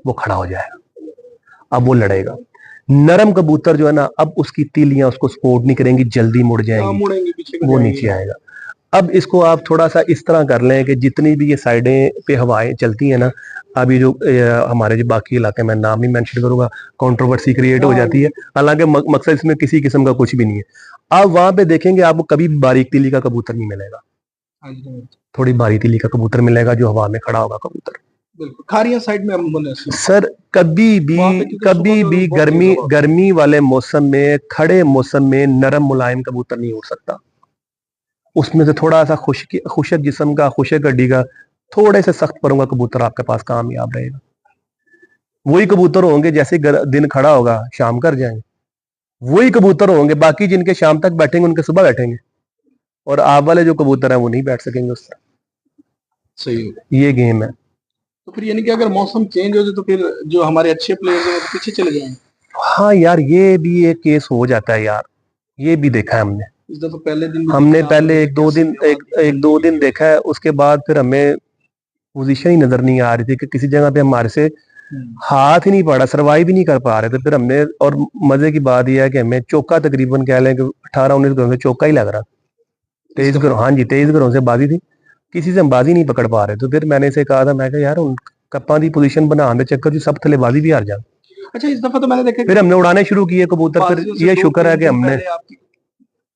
वो खड़ा हो जाएगा, अब वो लड़ेगा। नरम कबूतर जो है ना, अब उसकी तीलियां उसको सपोर्ट नहीं करेंगी, जल्दी मुड़ जाएंगी, वो नीचे आएगा। अब इसको आप थोड़ा सा इस तरह कर लें कि जितनी भी ये साइडें पे हवाएं चलती है ना, अभी जो हमारे जो बाकी इलाके में नाम नहीं मेंशन करूंगा, कंट्रोवर्सी क्रिएट हो जाती है, हालांकि मकसद इसमें किसी किस्म का कुछ भी नहीं है। आप वहां पे देखेंगे आपको कभी बारीक तीली का कबूतर नहीं मिलेगा, थोड़ी बारीक तीली का कबूतर मिलेगा जो हवा में खड़ा होगा कबूतर। खारिया साइड में सर कभी भी गर्मी वाले मौसम में, खड़े मौसम में नरम मुलायम कबूतर नहीं उड़ सकता। उसमें से थोड़ा सा खुशक जिस्म का, खुशक हड्डी का, थोड़े से सख्त परों का कबूतर आपके पास कामयाब रहेगा। वही कबूतर होंगे जैसे दिन खड़ा होगा शाम कर जाएंगे, वही कबूतर होंगे, बाकी जिनके शाम तक बैठेंगे उनके सुबह बैठेंगे, और आप वाले जो कबूतर हैं वो नहीं बैठ सकेंगे उस तरह। सही, ये गेम है। तो फिर यानी कि अगर मौसम चेंज हो जाए तो फिर जो हमारे अच्छे प्लेयर्स हैं वो पीछे चले जाएंगे। हाँ यार, ये भी एक केस हो जाता है यार, ये भी देखा है हमने। इस दफा पहले दिन हमने पहले एक दो दिन देखा है, उसके बाद फिर हमें पोजीशन ही नजर नहीं आ रही थी कि किसी जगह पे हमारे से हाथ ही नहीं पड़ा, सरवाइव भी नहीं कर पा रहे थे। फिर हमने, और मजे की बात यह है कि हमें चौका तकरीबन कह लें कि 18-19 घरों से चौका ही लग रहा, 23 घरों, हाँ जी 23 घरों से बाजी थी, किसी से हम बाजी नहीं पकड़ पा रहे। तो फिर मैंने इसे कहा था, मैं कहा यार उन कप्पा की पोजीशन बनाने चक्कर जो सब थले बाजी भी हार जाए। अच्छा, इस दफा तो मैंने देखा फिर हमने उड़ाने शुरू किए कबूतर। फिर ये शुक्र है कि हमने,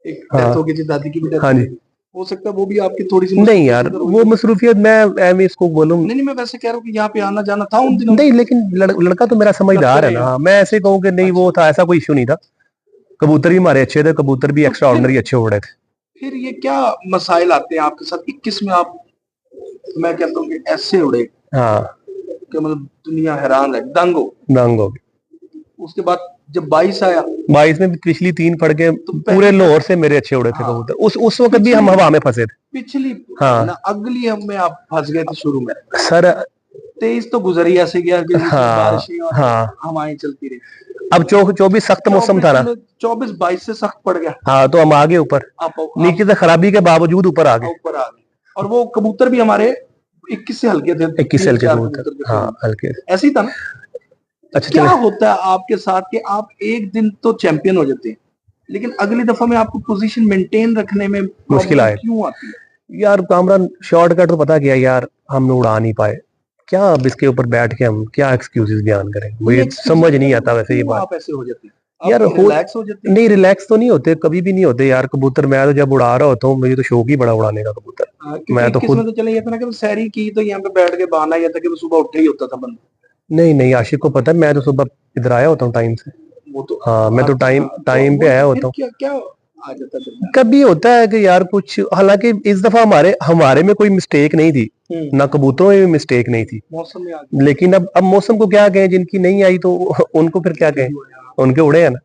एक डेथ हो गई थी, दादी की भी डेथ, हाँ जी, हो सकता है वो भी आपकी थोड़ी सी नहीं यार वो मसरूफियत मैं इसको बोलूं, नहीं, मैं वैसे कह रहा हूँ कि यहाँ पे आना जाना था उन दिनों। नहीं, लेकिन लड़का तो मेरा समझदार है ना, मैं ऐसे कहूँ कि नहीं वो था, ऐसा कोई इशू नहीं था। कबूतर भी हमारे अच्छे थे, कबूतर भी एक्स्ट्रा ऑर्डिनरी अच्छे उड़े थे। फिर ये क्या मसाइल आते हैं आपके साथ 21 में? आप, मैं कहता हूँ कि ऐसे उड़े, हाँ, कि मतलब दुनिया हैरान है, दंग हो। उसके बाद जब 22 आया, 22 में भी पिछली 3 फड़के तो पूरे लाहौर से मेरे अच्छे उड़े थे कबूतर। उस वक्त भी हम हवा में फंसे थे। पिछली, हाँ, अगली हमें आप फंस गए थे शुरू में। सर 23 तो गुजर ही ऐसे गया कि बारिशें और हवाएं चलती रही। अब 24 सख्त मौसम था ना, 24-22 से सख्त पड़ गया। हाँ, तो हम आगे ऊपर, नीचे से खराबी के बावजूद ऊपर आ गए। और वो कबूतर भी हमारे 21 से हल्के थे, 21 से हल्के कबूतर, हाँ हल्के, ऐसे ही था ना। अच्छा, क्या होता है आपके साथ कि आप एक दिन तो चैंपियन हो जाते हैं, लेकिन अगली दफा में आपको पोजीशन मेंटेन रखने में मुश्किल आए क्यों आती है? यार कामरान, शॉर्टकट तो पता क्या यार, हम उड़ा नहीं पाए क्या, अब इसके ऊपर बैठ के हम क्या एक्सक्यूजेस बयान करें, मुझे समझ नहीं आता वैसे ये बात। आप ऐसे हो जाती है यार, रिलैक्स हो जाती है? नहीं, रिलैक्स तो नहीं होते, कभी भी नहीं होते यार कबूतर। मैं तो जब उड़ा रहा होता हूँ, मुझे तो शौक ही बड़ा उड़ाने का कबूतर। मैं तो खुद, तो चले ये था ना कि सैरी की तो यहाँ पे बैठ के बहाना ये था कि सुबह उठे ही होता था बंदा। नहीं, आशिक को पता है, मैं तो सुबह इधर आया होता हूँ टाइम से। वो तो, हाँ, मैं तो टाइम पे आया होता हूँ। क्या आ जाता है? कभी होता है कि यार कुछ, हालांकि इस दफा हमारे में कोई मिस्टेक नहीं थी, ना कबूतरों में भी मिस्टेक नहीं थी, मौसम में लेकिन अब मौसम को क्या कहें, जिनकी नहीं आई तो उनको फिर क्या कहें, उनके उड़े हैं ना,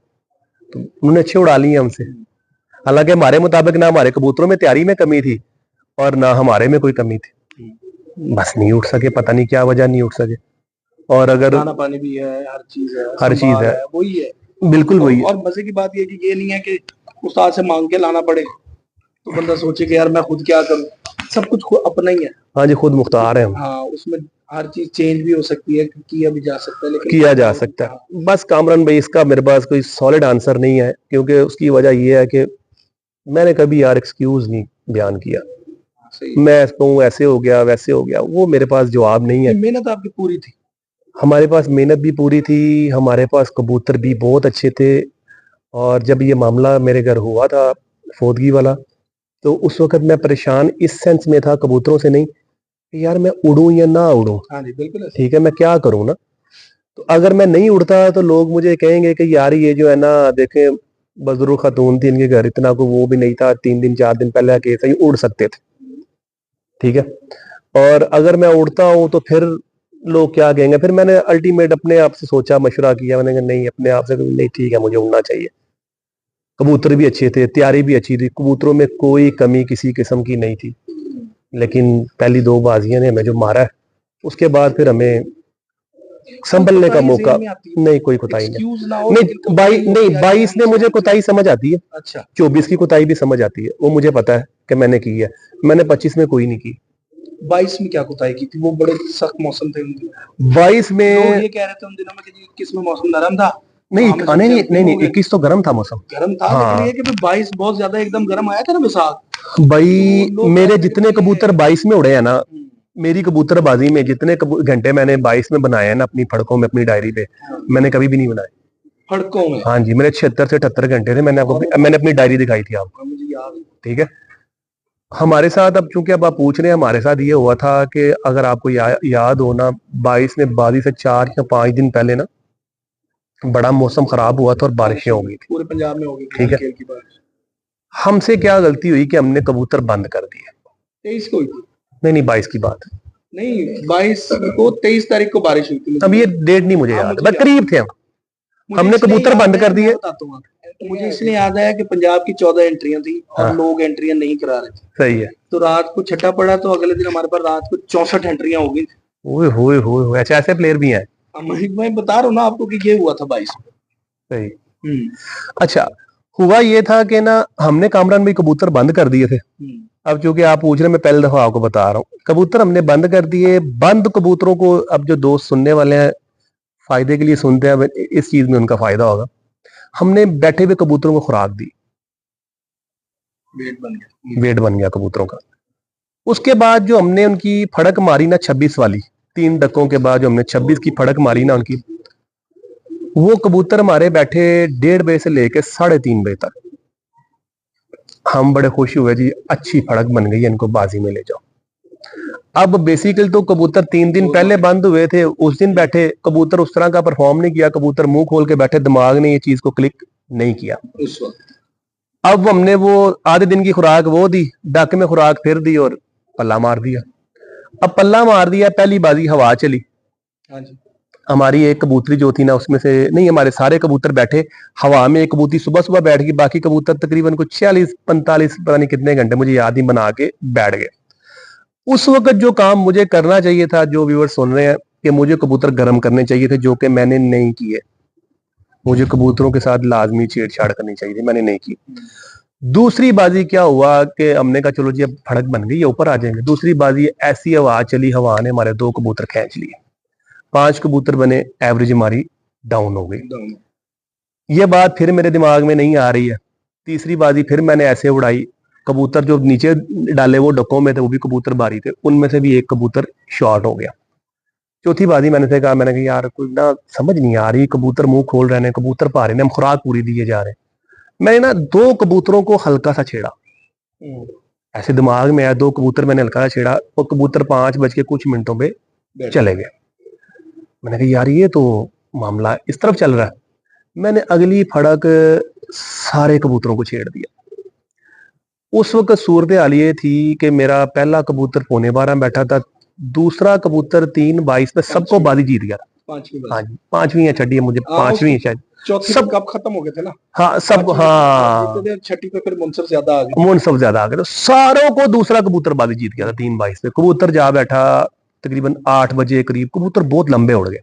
तो उन्होंने अच्छे उड़ा लिए हमसे। हालांकि हमारे मुताबिक ना हमारे कबूतरों में तैयारी में कमी थी और ना हमारे में कोई कमी थी, बस नहीं उठ सके, पता नहीं क्या वजह नहीं उठ सके। और अगर खाना पानी भी है, हर चीज है, वही है, बिल्कुल वही है। और मजे की बात ये कि ये नहीं है कि उस्ताद से मांग के लाना पड़े तो बंदा सोचे कि यार मैं खुद क्या करूं, सब कुछ अपना ही है। हाँ जी, खुद मुख्तार है हम। हाँ, उसमें हर चीज चेंज भी हो सकती है, किया भी जा सकता है, लेकिन किया जा सकता है। बस कामरान भाई, इसका मेरे पास कोई सॉलिड आंसर नहीं है, क्योंकि उसकी वजह यह है कि मैंने कभी यार एक्सक्यूज नहीं बयान किया। मैं कहूँ ऐसे हो गया वैसे हो गया, वो मेरे पास जवाब नहीं है। मेहनत आपकी पूरी थी, हमारे पास मेहनत भी पूरी थी, हमारे पास कबूतर भी बहुत अच्छे थे। और जब ये मामला मेरे घर हुआ था फौतगी वाला, तो उस वक्त मैं परेशान इस सेंस में था, कबूतरों से नहीं, यार मैं उड़ूं या ना उड़ूं। हाँ जी, बिल्कुल ठीक है, मैं क्या करूं ना। तो अगर मैं नहीं उड़ता तो लोग मुझे कहेंगे कि यार ये जो है ना, देखें बुजुर्ग खातून थी, इनके घर इतना को वो भी नहीं था, 3 दिन 4 दिन पहले केस है, उड़ सकते थे। ठीक है, और अगर मैं उड़ता हूं तो फिर लोग क्या कहेंगे। फिर मैंने अल्टीमेट अपने आप से सोचा, मशवरा किया, मैंने कहा नहीं, अपने आप से नहीं, ठीक है मुझे उड़ना चाहिए। कबूतर भी अच्छे थे, तैयारी भी अच्छी थी, कबूतरों में कोई कमी किसी किस्म की नहीं थी, लेकिन पहली 2 बाजियां ने हमें जो मारा है, उसके बाद फिर हमें संभलने का मौका नहीं, कोई कोताही नहीं। 22 ने मुझे कोताही समझ आती है। अच्छा, 24 की कोताही भी समझ आती है, वो मुझे पता है कि मैंने की है। मैंने 25 में कोई नहीं की। 22 में क्या कुताही की थी? वो बड़े सख्त मौसम थे उन दिनों। 22 लोग में ये कह रहे थे उन दिनों में कि 21 में मौसम नरम था, नहीं, वहां में सब नहीं नहीं चैंपियन नहीं हो नहीं, गए। 21 तो गर्म था मौसम। गर्म था, लेकिन हाँ ये कि 22 बहुत ज्यादा एकदम गर्म आया था ना विशाख, तो वो भाई, लोग कह मेरे रहे थे कि जितने भाई ये कबूतर 22 में उड़े हैं ना, मेरी कबूतरबाजी में जितने घंटे मैंने 22 में बनाए हैं ना अपनी फड़कों में, अपनी डायरी पे, मैंने कभी भी नहीं बनाए। फड़कों में। हाँ जी, मेरे 76 से 78 घंटे थे। मैंने अपनी डायरी दिखाई थी आपको, मुझे याद है। ठीक है। हमारे साथ, अब चूंकि अब आप पूछ रहे हैं, हमारे साथ ये हुआ था कि अगर आपको याद हो ना, 22 में बाजी से 4 या 5 दिन पहले ना बड़ा मौसम खराब हुआ था और बारिशें हो गई थी, पूरे पंजाब में हो गई ठीक है। खेल की बारिश। हमसे क्या गलती हुई कि हमने कबूतर बंद कर दिए। 23 को हुई थी। नहीं नहीं, 22 की बात है। नहीं, 22 को, 23 तारीख को बारिश हुई थी। अब ये डेट नहीं मुझे हाँ, याद, मुझे बस करीब थे हम। हमने इसलिए कबूतर याद बंद है, कर मैं दिए। बताता हूँ आपको। मुझे इसलिए याद आया कि पंजाब की 14 एंट्रियां थी और हाँ, लोग एंट्रियां नहीं करा रहे थे। सही है। तो रात को छठा पड़ा, तो अगले दिन हमारे पास रात को 64 एंट्रियां हो गई थी। ओए होए होए होए, ऐसे ऐसे प्लेयर भी हैं। अब मैं बता रहा हूँ ना आपको कि ये हुआ था 22 में। सही। हम्म। अच्छा, हुआ ये था कि ना हमने कामरान में कबूतर बंद कर दिए थे। अब चूंकि आप पूछ रहे हैं, मैं पहले दफा आपको बता रहा हूँ, कबूतर हमने बंद कर दिए। बंद कबूतरों को अब जो दोस्त सुनने वाले हैं फायदे के लिए सुनते हैं, अब इस चीज में उनका फायदा होगा। हमने बैठे हुए कबूतरों को खुराक दी, वेट बन गया। वेट बन गया कबूतरों का। उसके बाद जो हमने उनकी फड़क मारी ना 26 वाली, 3 डकों के बाद जो हमने 26 की फड़क मारी ना उनकी, वो कबूतर हमारे बैठे 1:30 बजे से लेके 3:30 बजे तक। हम बड़े खुशी हुए जी, अच्छी फड़क बन गई है, इनको बाजी में ले जाओ। अब बेसिकली तो कबूतर 3 दिन पहले बंद हुए थे, उस दिन बैठे कबूतर उस तरह का परफॉर्म नहीं किया, कबूतर मुंह खोल के बैठे, दिमाग ने ये चीज को क्लिक नहीं किया। उस वक्त अब हमने वो आधे दिन की खुराक वो दी, डक में खुराक फिर दी और पल्ला मार दिया। अब पल्ला मार दिया, पहली बाजी हवा चली। हाँ जी। हमारी एक कबूतरी जो थी ना, उसमें से नहीं, हमारे सारे कबूतर बैठे हवा में। एक कबूतरी सुबह सुबह बैठ गई, बाकी कबूतर तकरीबन कुछ 46-45 पता नहीं कितने घंटे, मुझे याद नहीं, बना के बैठ गए। उस वक्त जो काम मुझे करना चाहिए था, जो व्यूअर सुन रहे हैं, कि मुझे कबूतर गर्म करने चाहिए थे, जो कि मैंने नहीं किए। मुझे कबूतरों के साथ लाजमी छेड़छाड़ करनी चाहिए थी, मैंने नहीं की। दूसरी बाजी क्या हुआ कि हमने कहा चलो जी अब फड़क बन गई है, ऊपर आ जाएंगे। दूसरी बाजी ऐसी हवा चली, हवा ने हमारे 2 कबूतर खींच लिए, 5 कबूतर बने, एवरेज हमारी डाउन हो गई। ये बात फिर मेरे दिमाग में नहीं आ रही है। तीसरी बाजी फिर मैंने ऐसे उड़ाई, कबूतर जो नीचे डाले वो डकों में थे, वो भी कबूतर बारी थे, उनमें से भी एक कबूतर शॉर्ट हो गया। चौथी बाजी मैंने कहा यार कोई ना समझ नहीं आ रही, कबूतर मुंह खोल रहे हैं, कबूतर पा रहे हैं, हम खुराक पूरी दिए जा रहे हैं। मैंने ना 2 कबूतरों को हल्का सा छेड़ा, ऐसे दिमाग में आया, 2 कबूतर मैंने हल्का सा छेड़ा, वो कबूतर 5 बज के कुछ मिनटों पे चले गए। मैंने कहा यार ये तो मामला इस तरफ चल रहा है। मैंने अगली फड़क सारे कबूतरों को छेड़ दिया। उस वक्त सूरत हाल ये थी कि मेरा पहला कबूतर 11:15 बैठा था, दूसरा कबूतर 3:22 में सबको बाजी जीत गया था। हाँ जी, 5वीं या छठी है, मुझे 5वीं शायद। चौथी सब कब खत्म हो गए थे ना। हाँ सब, हाँ छठी पे फिर मुनसफ ज्यादा आ गए, मुनसफ ज्यादा आ गए, तो सारों को दूसरा कबूतर बाजी जीत गया था 3:22 में। कबूतर जा बैठा तकरीबन 8 बजे करीब, कबूतर बहुत लंबे उड़ गए।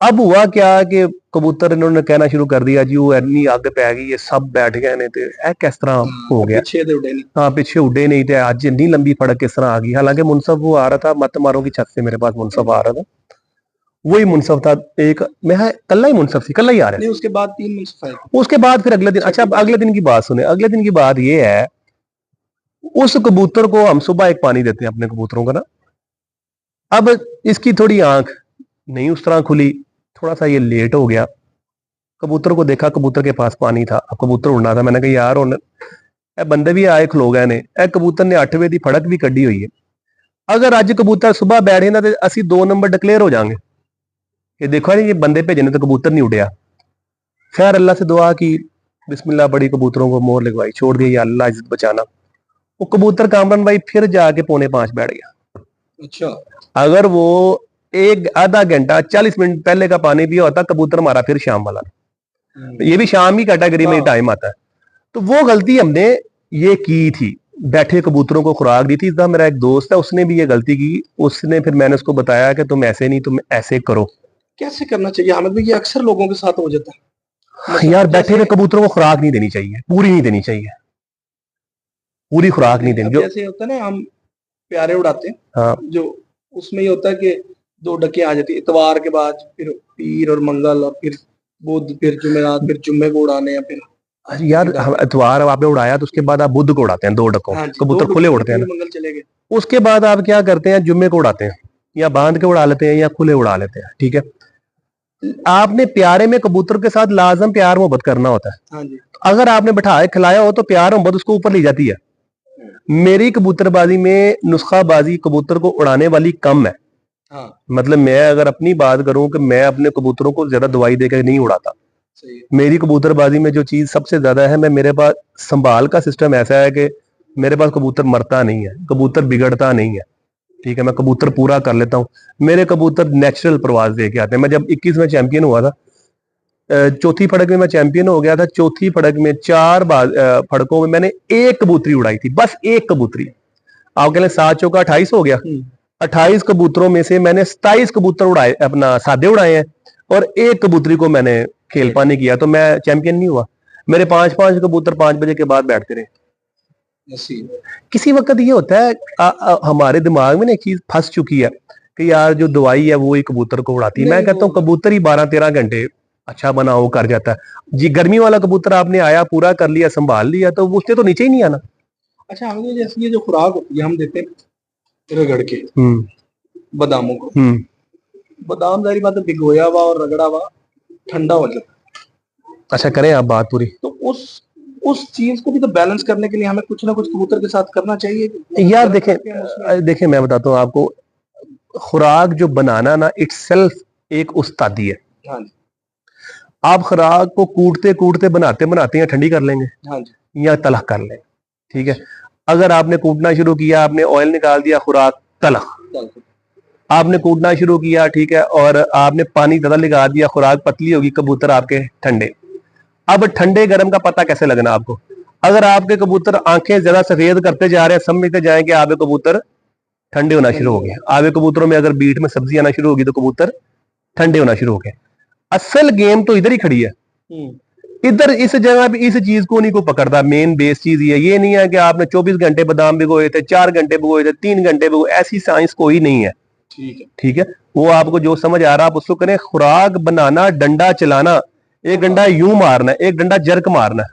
अब हुआ क्या कि कबूतर इन्होंने कहना शुरू कर दिया जी वो इतनी आग पै गई, ये सब बैठ गए ने, तो किस तरह हो गया। हाँ पीछे उड़े नहीं थे, आज इतनी लंबी फड़क किस तरह आ गई। हालांकि मुनसफ वो आ रहा था, मत मारो की छत से मेरे पास मुनसफ आ रहा था, वही मुनसफ था। एक मैं कल्ला ही मुनसफ थी, कल्ला ही आ रहा है। उसके बाद 3 मुनसफ आए, उसके बाद फिर अगले दिन, अच्छा अगले दिन की बात सुने। अगले दिन की बात ये है, उस कबूतर को हम सुबह एक पानी देते हैं अपने कबूतरों का ना। अब इसकी थोड़ी आंख नहीं उस तरह खुली, थोड़ा सा ये लेट हो गया। कबूतर को देखा, कबूतर के पास पानी था, अब कबूतर उड़ना था। मैंने कहा यार हुण बंदे भी आए खलो गए ने, कबूतर ने 8 बजे की फड़क भी कड्डी हुई है, अगर अज कबूतर सुबह बैठे ना तो असं 2 नंबर डिक्लेयर हो जाएंगे। ये देखो नहीं, ये बंदे भेजे ने तो कबूतर नहीं उड़िया। खैर अल्लाह से दुआ की, बिस्मिल्लाह पड़ी, कबूतरों को मोर लगवाई, छोड़ दिया, या अल्लाह इज्जत बचाना। वो कबूतर कामरान भाई फिर जाके 4:45 बैठ गया। अच्छा, अगर वो एक आधा घंटा 40 मिनट पहले का पानी पिया होता, कबूतर मारा फिर शाम वाला। ये भी शाम ही कैटेगरी में टाइम आता है। तो वो गलती हमने ये की थी, बैठे कबूतरों को खुराक दी थी। इस मेरा एक दोस्त है, उसने भी ये गलती की। उसने फिर मैंने उसको बताया कि तुम ऐसे नहीं, तुम ऐसे करो। कैसे करना चाहिए हामिद भाई? ये अक्सर लोगों के साथ हो जाता है। यार बैठे हुए कबूतरों को खुराक नहीं देनी चाहिए, पूरी नहीं देनी चाहिए, पूरी खुराक नहीं देनी। जो जैसे होता है ना, हम प्यारे उड़ाते हैं, हाँ जो उसमें ये होता है कि 2 डके आ जाती है इतवार के बाद, फिर पीर और मंगल, और फिर बुध, फिर जुमेरात, फिर जुम्मे को उड़ाने, या फिर अरे यार, हम इतवार आपने उड़ाया तो उसके बाद आप बुध को उड़ाते हैं 2 डकों, हाँ जी, 2 कबूतर खुले डकों में उड़ते हैं पीर ना। मंगल चले गए। उसके बाद आप क्या करते हैं, जुम्मे को उड़ाते हैं, या बांध के उड़ा लेते हैं या खुले उड़ा लेते हैं, ठीक है। आपने प्यारे में कबूतर के साथ लाजम प्यार मोहब्बत करना होता है। हाँ जी। अगर आपने बैठाए खिलाया हो तो प्यार मोहब्बत उसको ऊपर ले जाती है। मेरी कबूतरबाजी में नुस्खाबाजी कबूतर को उड़ाने वाली कम है। हाँ मतलब मैं अगर अपनी बात करूं कि मैं अपने कबूतरों को ज्यादा दवाई देकर नहीं उड़ाता। सही है। मेरी कबूतरबाजी में जो चीज सबसे ज्यादा है, मैं मेरे पास संभाल का सिस्टम ऐसा है कि मेरे पास कबूतर मरता नहीं है, कबूतर बिगड़ता नहीं है, ठीक है। मैं कबूतर पूरा कर लेता हूँ। मेरे कबूतर नेचुरल प्रवास दे के आते हैं। मैं जब 21 में चैंपियन हुआ था, चौथी फड़क में मैं चैंपियन हो गया था। चौथी फड़क में 4 फड़कों में मैंने एक कबूतरी उड़ाई थी, बस एक कबूतरी। आप कह लें 7 चौका 28 हो गया। 28 कबूतरों में से मैंने 27 कबूतर उड़ाए, अपना सादे उड़ाए हैं, और एक कबूतरी को मैंने खेल पानी किया, तो मैं चैंपियन नहीं हुआ। मेरे 5-5 कबूतर 5 बजे के बाद बैठते रहे। किसी वक्त ये होता है हमारे दिमाग में ना एक चीज फंस चुकी है कि यार जो दवाई है वो ही कबूतर को उड़ाती है। मैं कहता हूँ कबूतर ही 12-13 घंटे अच्छा बना वो कर जाता है जी। गर्मी वाला कबूतर आपने आया, पूरा कर लिया, संभाल लिया, तो उसने तो नीचे ही नहीं आना। अच्छा, हमें जैसे ये जो खुराक होती है हम देते हैं रगड़ के बादामों को, बादाम जारी बात है भिगोया हुआ और रगड़ा हुआ ठंडा हो जाता है। अच्छा, करें आप बात पूरी। तो उस चीज को भी तो बैलेंस करने के लिए हमें कुछ ना कुछ कबूतर के साथ करना चाहिए यार। देखें मैं बताता हूँ आपको, खुराक जो बनाना ना इटसेल्फ एक उस्तादी है। हाँ जी। आप खुराक को कूटते कूटते बनाते बनाते या ठंडी कर लेंगे, हाँ जी, या तलख कर लेंगे, ठीक है। अगर आपने कूटना शुरू किया, आपने ऑयल निकाल दिया, खुराक तलख। आपने कूटना शुरू किया, ठीक है, और आपने पानी ज्यादा लगा दिया, खुराक पतली होगी, कबूतर आपके ठंडे। अब ठंडे गर्म का पता कैसे लगना आपको? अगर आपके कबूतर आंखें ज्यादा सफेद करते जा रहे हैं, समझते जाए कि आपके कबूतर ठंडे होना शुरू हो गए। आपके कबूतरों में अगर बीट में सब्जी आना शुरू होगी तो कबूतर ठंडे होना शुरू हो गए। असल गेम तो इधर ही खड़ी है। इधर इस जगह पे इस चीज को नहीं को पकड़ता। मेन बेस चीज ये नहीं है कि आपने 24 घंटे बादाम भिगोए थे, 4 घंटे भिगोए थे, 3 घंटे भिगोए, ऐसी साइंस कोई नहीं है। ठीक है, वो आपको जो समझ आ रहा आप उसको करें। खुराक बनाना, डंडा चलाना, एक डंडा यूं मारना, एक डंडा जर्क मारना।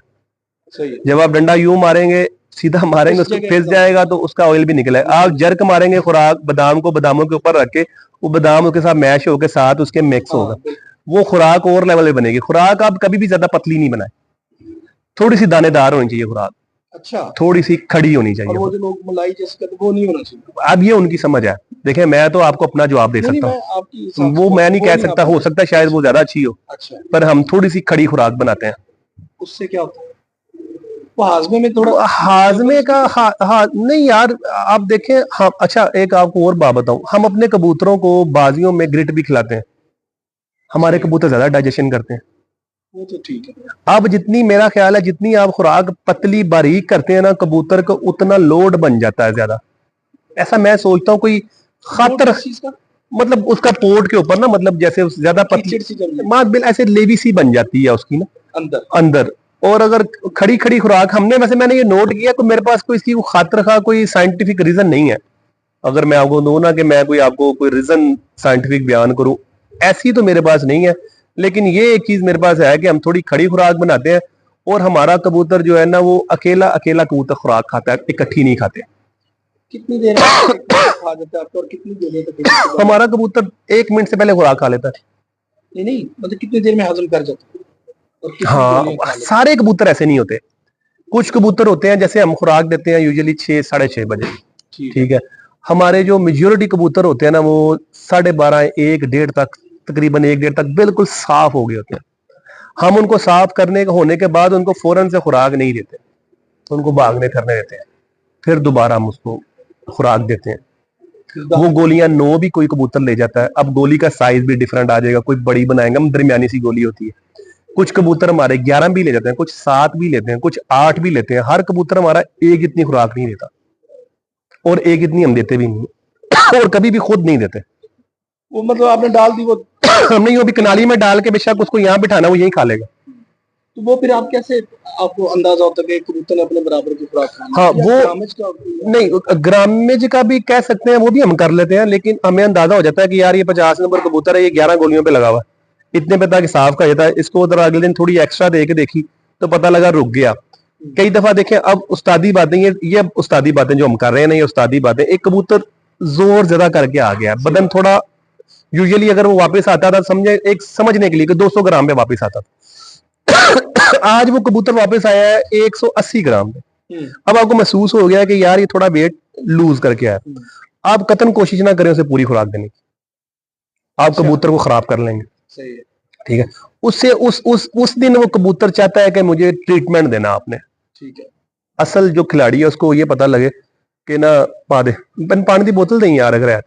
जब आप डंडा यूं मारेंगे, सीधा मारेंगे, उसको फिस जाएगा तो उसका ऑयल भी निकलेगा। आप जर्क मारेंगे खुराक बादाम को बादामों के ऊपर रख के, वो बादाम उसके साथ मैश होकर साथ उसके मिक्स होगा, वो खुराक और लेवल पे बनेगी। खुराक आप कभी भी ज्यादा पतली नहीं बनाए, थोड़ी सी दानेदार होनी चाहिए खुराक। अच्छा, थोड़ी सी खड़ी होनी चाहिए। और वो जो लोग मलाई जैसे कहते हैं वो नहीं होना चाहिए। अब ये उनकी समझ है। देखें, मैं तो आपको अपना जवाब दे सकता हूँ, वो मैं नहीं कह सकता। हो सकता है शायद वो ज्यादा अच्छी हो। अच्छा, पर हम थोड़ी सी खड़ी खुराक बनाते हैं। उससे क्या होता है? वो हाजमे में थोड़ा हाजमे का नहीं यार, आप देखें। हाँ, अच्छा, एक आपको और बात बताऊं, हम अपने कबूतरों को बाजियों में ग्रिट भी खिलाते हैं। हमारे कबूतर ज्यादा डाइजेशन करते हैं। वो तो ठीक है। अब जितनी, मेरा ख्याल है, जितनी आप खुराक पतली बारीक करते हैं ना कबूतर को, उतना लोड बन जाता है ज्यादा। ऐसा मैं सोचता हूँ। कोई खातर मतलब उसका पोर्ट के ऊपर ना, मतलब जैसे ज्यादा पतली ऐसे लेवी सी बन जाती है उसकी ना अंदर। और अगर खड़ी खड़ी खुराक मैंने ये नोट किया कि मेरे पास कोई इसकी खातर का कोई साइंटिफिक रीजन नहीं है। अगर मैं आपको दूं ना कि मैं कोई आपको कोई रीजन साइंटिफिक बयान करूं, ऐसी तो मेरे पास नहीं है। लेकिन ये एक चीज मेरे पास है कि हम थोड़ी खड़ी खुराक बनाते हैं, और हमारा कबूतर जो है ना वो अकेला अकेला कबूतर खुराक खाता है, इकट्ठी नहीं खाते। कितनी देर खा जाता है आपको, और कितनी देर तक? हमारा कबूतर 1 मिनट से पहले खुराक खा लेता है। नहीं, मतलब कितनी देर में हजम कर जाता है? हाँ, सारे कबूतर ऐसे नहीं होते। कुछ कबूतर होते हैं, जैसे हम खुराक देते हैं यूजुअली 6, 6:30 बजे, ठीक है। हमारे जो मेजोरिटी कबूतर होते हैं ना, वो 12:30, 1, 1:30 तक, तकरीबन 1, 1:30 तक बिल्कुल साफ हो गए होते हैं। हम उनको साफ करने होने के बाद उनको फौरन से खुराक नहीं देते, उनको भागने करने देते हैं, फिर दोबारा हम उसको खुराक देते हैं। वो गोलियां 9 भी कोई कबूतर ले जाता है। अब गोली का साइज भी डिफरेंट आ जाएगा, कोई बड़ी बनाएंगे, हम दरमियानी सी गोली होती है। कुछ कबूतर हमारे 11 भी ले जाते हैं, कुछ 7 भी लेते हैं, कुछ 8 भी लेते हैं। हर कबूतर हमारा एक इतनी खुराक नहीं देता, और एक इतनी हम देते भी नहीं, और कभी भी खुद नहीं देते। वो मतलब आपने डाल दी, वो हमने यूं भी कनाली में डाल के बेशक उसको यहाँ बिठाना, वो यही खा लेगा। तो वो फिर आप कैसे, आपको अंदाजा होता है कि कबूतर ने अपने बराबर की खुराक खानी? हाँ या वो ग्रामेज का नहीं, ग्रामेज का भी कह सकते हैं, वो भी हम कर लेते हैं, लेकिन हमें अंदाजा हो जाता है कि यार ये 50 नंबर कबूतर है, ये 11 गोलियों पे लगा हुआ है, इतने पे ताकि साफ का जाता है। इसको उधर अगले दिन थोड़ी एक्स्ट्रा दे के देखी तो पता लगा रुक गया। कई दफा देखें, अब उस्तादी बातें, ये उस्तादी बातें जो हम कर रहे हैं ना, ये उस्तादी बातें, एक कबूतर जोर ज्यादा करके आ गया, बदन थोड़ा, यूजुअली अगर वो वापस आता था, समझे एक समझने के लिए कि 200 ग्राम पे वापस आता था, आज वो कबूतर वापस आया है 180 ग्राम पे। अब आपको महसूस हो गया कि यार ये थोड़ा वेट लूज करके आया। आप कतन कोशिश ना करें उसे पूरी खुराक देने की, आप कबूतर को खराब कर लेंगे। सही है। ठीक है, उससे उस दिन वो कबूतर चाहता है कि मुझे ट्रीटमेंट देना आपने। ठीक है। असल जो खिलाड़ी है उसको ये पता लगे कि ना पा दे, पानी की बोतल दें यार, अगर है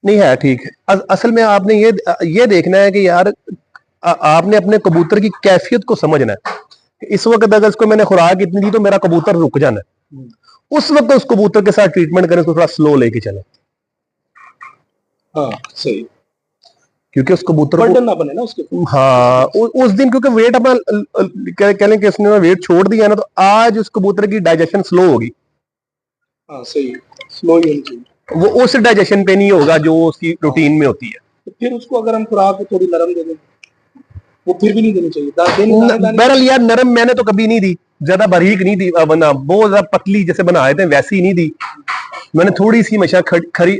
नहीं है ठीक है। असल में आपने ये देखना है कि यार आपने अपने कबूतर की कैफियत को समझना है। इस वक्त अगर इसको मैंने खुराक इतनी दी तो मेरा कबूतर रुक जाना है, उस वक्त उस कबूतर के साथ ट्रीटमेंट करें, उसको थोड़ा स्लो लेके चले। हाँ सही, क्योंकि उस कबूतर बर्डन ना बने ना उसके। हाँ उस दिन क्योंकि वेट अपना कह लें कि उसने वेट छोड़ दिया ना, तो आज उस कबूतर की डाइजेशन स्लो होगी। हाँ सही, स्लो ही होनी चाहिए, वो उस डाइजेशन पे नहीं होगा जो उसकी रूटीन में होती है। तो फिर उसको अगर हम खुराक थोड़ी नरम दे दें, वो फिर भी नहीं देनी चाहिए। बहरहाल यार नरम मैंने तो कभी नहीं दी, ज्यादा बारीक नहीं दी, बना बहुत ज्यादा पतली जैसे बनाए थे वैसी नहीं दी। मैंने थोड़ी सी हमेशा खड़ी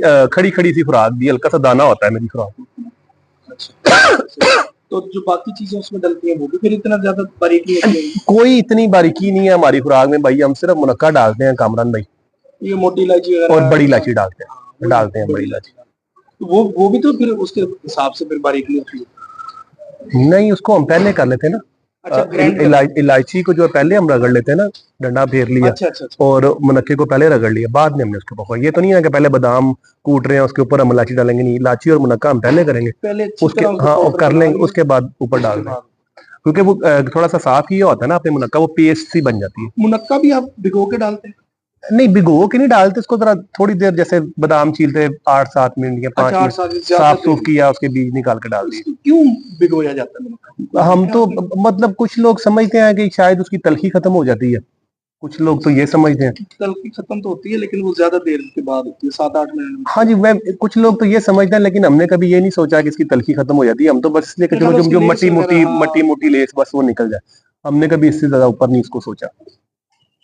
खड़ी सी खुराक दी, हल्का सा दाना होता है मेरी खुराक। तो जो बाकी चीजें उसमें डलती हैं वो भी फिर इतना ज्यादा बारीक नहीं होती है? कोई इतनी बारीकी नहीं है हमारी खुराक में भाई, हम सिर्फ मुनक्का डालते हैं कामरान भाई, ये मोटी इलायची और बड़ी इलायची डालते हैं बड़ी इलायची। वो भी तो फिर उसके हिसाब से फिर बारीक नहीं होती है? नहीं, उसको हम पहले कर लेते हैं ना। अच्छा, इलायची को जो पहले हम रगड़ लेते हैं ना, डंडा फेर लिया। अच्छा। और मुनक्के को पहले रगड़ लिया, बाद में हमने उसके ऊपर, ये तो नहीं है कि पहले बादाम कूट रहे हैं उसके ऊपर हम इलायची डालेंगे, नहीं, इलायची और मुनक्का हम पहले करेंगे, पहले उसके हाँ कर लेंगे, उसके बाद ऊपर डाल देंगे। क्योंकि वो थोड़ा सा साफ ही होता है ना अपने मुनक्का, वो पेस्ट सी बन जाती है। मुनक्का भी आप भिगो के डालते हैं? नहीं, भिगो के नहीं डालते इसको, जरा थोड़ी देर जैसे बादाम छीलते 8-7 मिनट या 5 मिनट साफ सूफ किया, उसके बीज निकाल के डाल दिए। क्यों भिगोया जाता है? हम तो मतलब कुछ लोग समझते हैं कि शायद उसकी तलखी खत्म हो जाती है, कुछ लोग तो ये समझते हैं। तलखी खत्म तो होती है लेकिन वो ज्यादा देर के बाद होती है, 7-8 मिनट। हाँ जी, मैं कुछ लोग तो ये समझते हैं, लेकिन हमने कभी ये नहीं सोचा कि इसकी तलखी खत्म हो जाती है। हम तो बस इसलिए चलो जो मट्टी मोटी लेस बस वो निकल जाए, हमने कभी इससे ज्यादा ऊपर नहीं इसको सोचा।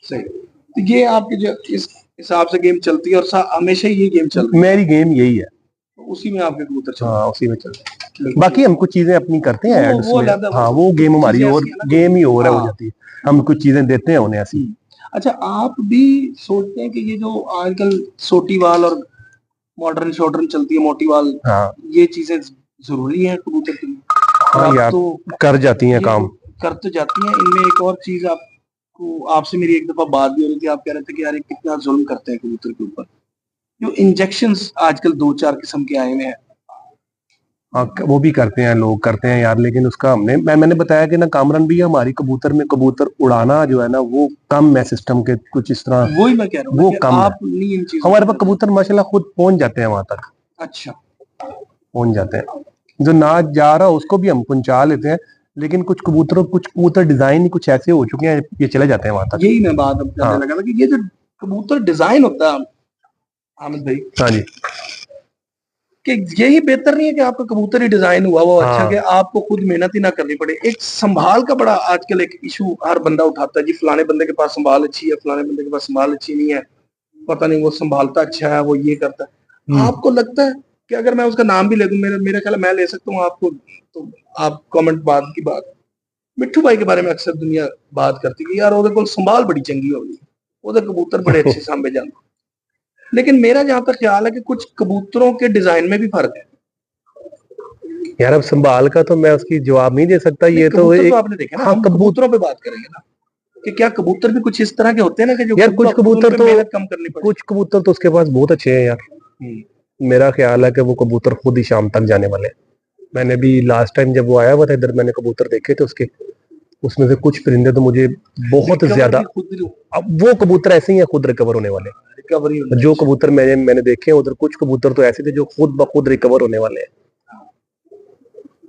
सही, तो ये आपकी जो इस हिसाब से गेम चलती है और हमेशा ये गेम चलती है? मेरी गेम यही है, उसी में आपके कबूतर चलते हैं? हाँ उसी में चलते हैं, बाकी हम कुछ चीजें अपनी करते हैं ऐड उसमें। हाँ वो गेम हमारी और गेम ही और हो जाती है, हम कुछ चीजें देते हैं उन्हें ऐसी। अच्छा, आप भी सोचते हैं कि ये जो आजकल सोटी वाल और मॉडर्न शॉर्टर्न चलती है, मोटी वाल, हाँ ये चीजें जरूरी है कबूतर के लिए? हाँ यार, तो कर जाती हैं काम, कर तो जाती हैं। इनमें एक और चीज आपको, आपसे मेरी एक दफा बात भी हो रही थी, आप कह रहे थे कि यार ये कितना जुल्म करते हैं कबूतर के ऊपर, जो इंजेक्शंस आजकल 2-4 किस्म के आए हुए हैं। हाँ वो भी करते हैं, लोग करते हैं यार, लेकिन उसका मैंने बताया कि ना कामरान भी हमारी कबूतर में कबूतर उड़ाना जो है ना वो कम है सिस्टम के, कुछ इस तरह वही मैं कह रहा हूँ, वो कम आप है। नहीं इन चीजों हमारे पास कबूतर माशाल्लाह खुद पहुंच जाते हैं वहां तक। अच्छा, पहुंच जाते हैं, जो ना जा रहा उसको भी हम पहुंचा लेते हैं, लेकिन कुछ कबूतर डिजाइन ही कुछ ऐसे हो चुके हैं, ये चले जाते हैं वहां तक। यही मैं बात अब करने लगा था कि ये जो कबूतर डिजाइन होता है हामिद भाई, हाँ जी, कि यही बेहतर नहीं है कि आपका कबूतर ही डिजाइन हुआ वो अच्छा, कि आपको खुद मेहनत ही ना करनी पड़े? एक संभाल का बड़ा आजकल एक इशू हर बंदा उठाता है, जी फलाने बंदे के पास संभाल अच्छी है, फलाने बंदे के पास संभाल अच्छी नहीं है, पता नहीं वो संभालता अच्छा है, वो ये करता है। आपको लगता है कि अगर मैं उसका नाम भी ले दूं, मेरा ख्याल मैं ले सकता हूँ आपको, तो आप कमेंट बाद की बात, मिट्ठू भाई के बारे में अक्सर दुनिया बात करती है कि यार वो संभाल बड़ी चंगी होगी, वो कबूतर बड़े अच्छे सामने जाते, लेकिन मेरा जहां तक ख्याल है कि कुछ कबूतरों के डिजाइन में भी फर्क है। यार अब संभाल का तो मैं उसकी जवाब नहीं दे सकता, ये तो आपने देखा ना, हम कबूतरों पे बात करेंगे ना, कि क्या कबूतर भी कुछ इस तरह के होते हैं ना कि जो यार कुछ कबूतर तो मेहनत कम करनी पड़ती है। कुछ कबूतर तो उसके पास बहुत अच्छे हैं यार, मेरा ख्याल है कि वो कबूतर खुद ही शाम तक जाने वाले। मैंने भी लास्ट टाइम जब वो आया हुआ था इधर, मैंने कबूतर देखे थे उसके, उसमें से कुछ परिंदे तो मुझे बहुत ज्यादा, अब वो कबूतर ऐसे ही है खुद रिकवर होने वाले, रिकवरी जो कबूतर मैंने देखे उधर कुछ कबूतर तो ऐसे थे जो खुद ब खुद रिकवर होने वाले हैं।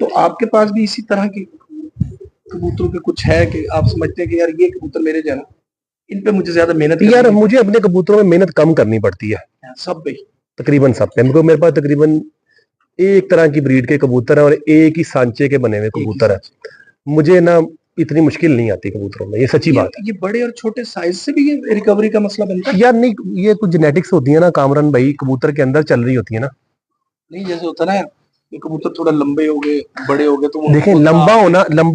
तो आपके पास भी इसी तरह की कबूतरों के कुछ है कि आप समझते हैं कि यार ये कबूतर मेरे जो है ना, इन पे मुझे ज्यादा मेहनत यार मुझे अपने कबूतरों में मेहनत कम करनी पड़ती है, सब पे तकरीबन सब पे। मेरे पास तकरीबन एक तरह की ब्रीड के कबूतर है और एक ही सांचे के बने हुए कबूतर है। मुझे ना इतनी मुश्किल नहीं आती कबूतरों में, ये सच्ची बात है। ये बड़े और छोटे साइज से भी ये रिकवरी का मसला बनता है यार नहीं, ये कुछ जेनेटिक्स होती है ना कामरान भाई, कबूतर के अंदर चल रही होती है ना। नहीं, जैसे होता है ना ये कबूतर थोड़ा लंबे हो गए, बड़े हो गए, तो देखें लंबा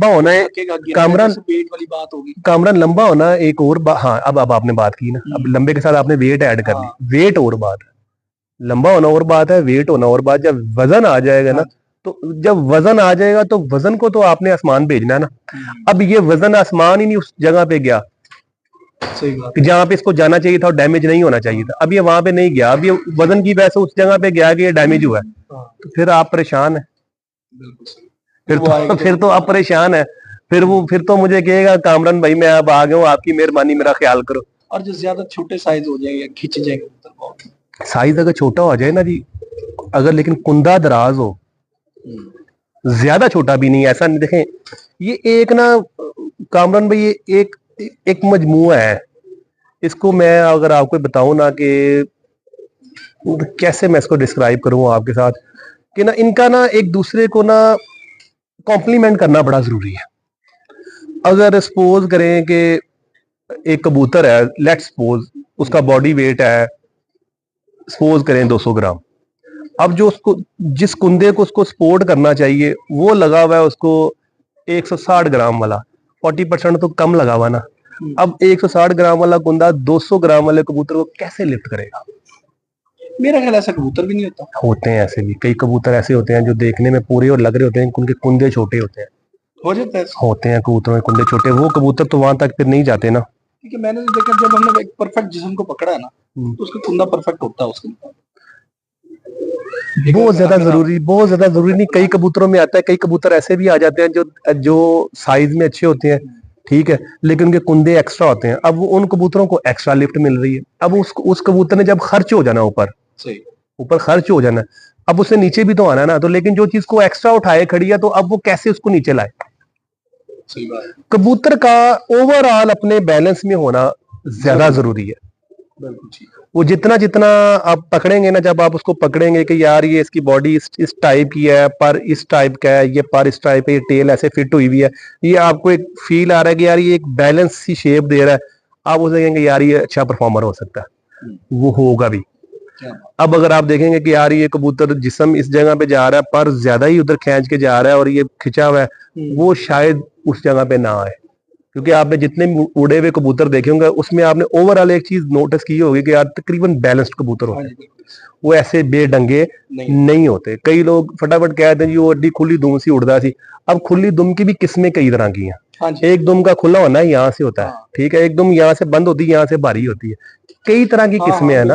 होना है कामरान, वेट वाली बात होगी। कामरान लंबा होना एक और हाँ, अब आपने बात की ना, अब लंबे के साथ आपने वेट ऐड कर ली, वेट और बात है, लंबा होना और बात है, वेट होना और बात। जब वजन आ जाएगा ना, तो जब वजन आ जाएगा तो वजन को तो आपने आसमान भेजना है ना। अब ये वजन आसमान ही नहीं उस जगह पे गया जहां पे इसको जाना चाहिए था और डैमेज नहीं होना चाहिए था। अब ये वहां पे नहीं गया, अब ये वजन की वजह से उस जगह पे गया कि ये डैमेज हुआ है, तो फिर आप परेशान है। फिर तो आप परेशान है। फिर तो मुझे कहेगा कामरान भाई मैं अब आ गया हूँ, आपकी मेहरबानी, मेरा ख्याल करो। और जो ज्यादा छोटे साइज हो जाएंगे, खिंच जाएंगे, साइज अगर छोटा हो जाए ना जी, अगर लेकिन कुंदा दराज हो, ज्यादा छोटा भी नहीं, ऐसा नहीं। देखें ये एक ना कामरान भाई, ये एक मजमुआ है। इसको मैं अगर आपको बताऊं ना कि कैसे मैं इसको डिस्क्राइब करूं आपके साथ, कि ना इनका ना एक दूसरे को ना कॉम्प्लीमेंट करना बड़ा जरूरी है। अगर सपोज करें कि एक कबूतर है, लेट्स सपोज उसका बॉडी वेट है सपोज करें 200 ग्राम। अब जो उसको जिस कुंदे को उसको सपोर्ट करना चाहिए वो लगा हुआ है उसको 160 ग्राम वाला, 40% तो कम लगा हुआ ना। अब 160 ग्राम वाला कुंदा 200 ग्राम वाले कबूतर को कैसे लिफ्ट करेगा? मेरा ख्याल ऐसा कबूतर भी नहीं होता। होते हैं ऐसे भी, कई कबूतर ऐसे होते हैं जो देखने में पूरे और लग रहे होते हैं, उनके कुंदे छोटे होते हैं। हो जाता है, होते हैं कबूतरों के कुंदे छोटे, वो कबूतर तो वहां तक फिर नहीं जाते ना। क्योंकि मैंने तो देखा जब हमने एक परफेक्ट जिस्म को पकड़ा है ना, तो उसका कुंदा परफेक्ट होता है उसके। बहुत ज्यादा जरूरी नहीं। कई कबूतरों में आता है, कई कबूतर ऐसे भी आ जाते हैं जो साइज में अच्छे होते हैं, ठीक है, लेकिन उनके कुंदे एक्स्ट्रा होते हैं। अब उन कबूतरों को एक्स्ट्रा लिफ्ट मिल रही है। अब उस कबूतर ने जब खर्च हो जाना ऊपर खर्च हो जाना, अब उसे नीचे भी तो आना ना। तो लेकिन जो चीज को एक्स्ट्रा उठाए खड़ी है, तो अब वो कैसे उसको नीचे लाए? सही बात। कबूतर का ओवरऑल अपने बैलेंस में होना ज्यादा जरूरी है। वो जितना जितना आप पकड़ेंगे ना, जब आप उसको पकड़ेंगे कि यार ये इसकी बॉडी इस टाइप की है, पर इस टाइप का है, ये पर इस टाइप है, ये टेल ऐसे फिट हुई हुई है, ये आपको एक फील आ रहा है कि यार ये एक बैलेंस सी शेप दे रहा है, आप उसे कहेंगे यार ये अच्छा परफॉर्मर हो सकता है, वो होगा भी। अब अगर आप देखेंगे कि यार ये कबूतर जिस्म इस जगह पे जा रहा है, पर ज्यादा ही उधर खींच के जा रहा है और ये खिंचा हुआ है, वो शायद उस जगह पे ना आए। क्योंकि आपने जितने उड़े हुए कबूतर देखे होंगे उसमें आपने ओवरऑल एक चीज नोटिस की होगी कि यार तकरीबन बैलेंस्ड कबूतर होते हैं, वो ऐसे बेढंगे नहीं होते। कई लोग फटाफट कहते हैं जी वो अड्डी खुली दुम सी उड़दा सी। अब खुली दुम की भी किस्में कई तरह की हैं। एक दुम का खुला होना यहाँ से होता है, ठीक है, एक दुम यहाँ से बंद होती है, यहाँ से भारी होती है, कई तरह की किस्में है ना।